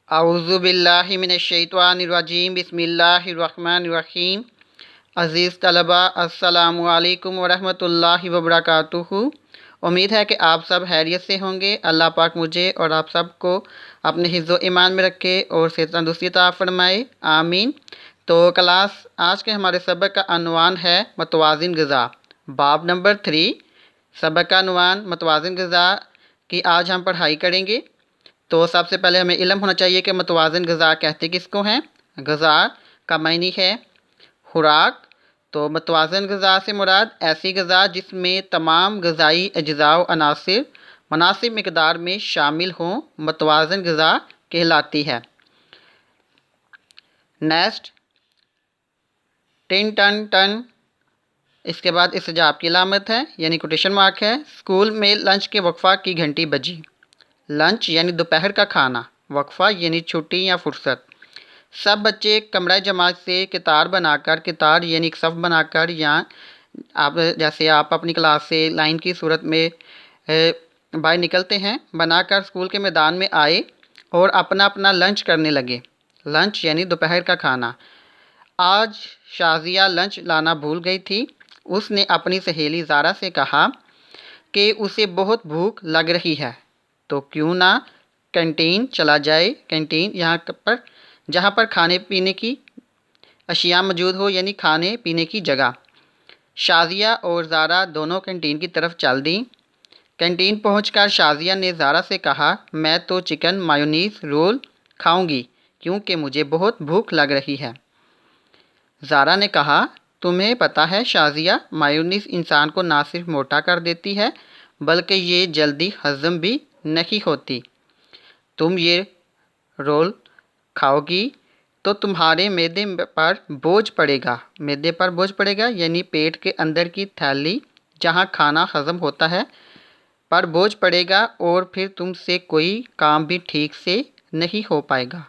اعوذ باللہ من الشیطان الرجیم، بسم اللہ الرحمن الرحیم۔ عزیز طلبہ، السلام علیکم ورحمۃ اللہ وبرکاتہ۔ امید ہے کہ آپ سب خیریت سے ہوں گے۔ اللہ پاک مجھے اور آپ سب کو اپنے حفظ و ایمان میں رکھے اور صحت تندرستی عطا فرمائے، آمین۔ تو کلاس آج کے ہمارے سبق کا عنوان ہے متوازن غذا، باب نمبر 3۔ سبق کا عنوان متوازن غذا کی آج ہم پڑھائی کریں گے۔ تو سب سے پہلے ہمیں علم ہونا چاہیے کہ متوازن غذا کہتے کس کو ہیں۔ غذا کا معنی ہے خوراک۔ تو متوازن غذا سے مراد ایسی غذا جس میں تمام غذائی اجزاء و عناصر مناسب مقدار میں شامل ہوں، متوازن غذا کہلاتی ہے۔ نیکسٹ، ٹن اس کے بعد استجاب کی علامت ہے یعنی کوٹیشن مارک ہے۔ اسکول میں لنچ کے وقفہ کی گھنٹی بجی۔ لنچ یعنی دوپہر کا کھانا، وقفہ یعنی چھٹی یا فرصت۔ سب بچے کمرہ جماعت سے قطار بنا کر، قطار یعنی ایک صف بنا کر، یا جیسے آپ اپنی کلاس سے لائن کی صورت میں باہر نکلتے ہیں، بنا کر اسکول کے میدان میں آئے اور اپنا اپنا لنچ کرنے لگے۔ لنچ یعنی دوپہر کا کھانا۔ آج شازیہ لنچ لانا بھول گئی تھی۔ اس نے اپنی سہیلی زارا سے کہا کہ اسے بہت بھوک لگ رہی ہے، تو کیوں نہ کینٹین چلا جائے۔ کینٹین جہاں پر کھانے پینے کی اشیاء موجود ہو، یعنی کھانے پینے کی جگہ۔ شازیہ اور زارا دونوں کینٹین کی طرف چل دیں۔ کینٹین پہنچ کر شازیہ نے زارا سے کہا، میں تو چکن مایونیز رول کھاؤں گی کیونکہ مجھے بہت بھوک لگ رہی ہے۔ زارا نے کہا، تمہیں پتہ ہے شازیہ، مایونیز انسان کو نہ صرف موٹا کر دیتی ہے بلکہ یہ جلدی ہضم بھی نہیں ہوتی۔ تم یہ رول کھاؤ گی تو تمہارے معدے پر بوجھ پڑے گا۔ معدے پر بوجھ پڑے گا یعنی پیٹ کے اندر کی تھیلی جہاں کھانا ہضم ہوتا ہے پر بوجھ پڑے گا، اور پھر تم سے کوئی کام بھی ٹھیک سے نہیں ہو پائے گا۔